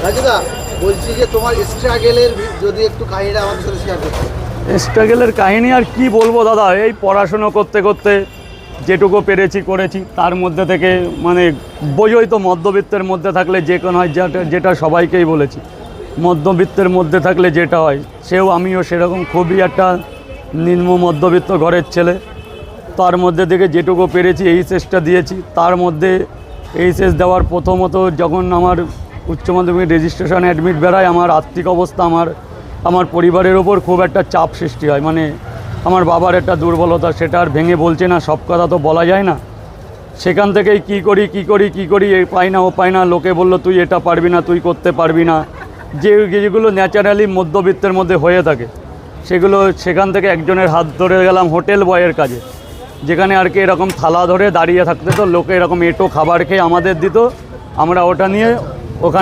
রাজুদা, বলছি যে তোমার স্ট্রাগেলের যদি একটু কাহিনীটা আমাদের সাথে শেয়ার করতে। স্ট্রাগলের কাহিনী আর কি বলবো দাদা, এই পড়াশুনো করতে করতে যেটুকু পেরেছি করেছি, তার মধ্যে থেকে মানে বোঝোই তো মধ্যবিত্তের মধ্যে থাকলে যে কোনো হয়, যেটা সবাইকেই বলেছি, মধ্যবিত্তের মধ্যে থাকলে যেটা হয়, আমিও সেরকম খুবই একটা নিম্ন মধ্যবিত্ত ঘরের ছেলে। তার মধ্যে থেকে যেটুকু পেরেছি এইচএসটা দিয়েছি। তার মধ্যে এইচএস দেওয়ার প্রথমত যখন আমার উচ্চ মাধ্যমিক রেজিস্ট্রেশন অ্যাডমিট বেড়ায়, আমার আর্থিক অবস্থা আমার পরিবারের ওপর খুব একটা চাপ সৃষ্টি হয়। মানে আমার বাবার একটা দুর্বলতা, সেটা আর ভেঙে বলছে না, সব কথা তো বলা যায় না। সেখান থেকেই কী করি এ পাই না ও পাই না, লোকে বললো তুই এটা পারবি না, তুই করতে পারবি না, যেগুলো ন্যাচারালি মধ্যবিত্তের মধ্যে হয়ে থাকে সেগুলো। সেখান থেকে একজনের হাত ধরে গেলাম হোটেল বয়ের কাজে, যেখানে আর কি এরকম থালা ধরে দাঁড়িয়ে থাকতে তো লোকে এরকম এঁটো খাবার খেয়ে আমাদের দিত, আমরা ওটা নিয়ে ওখানে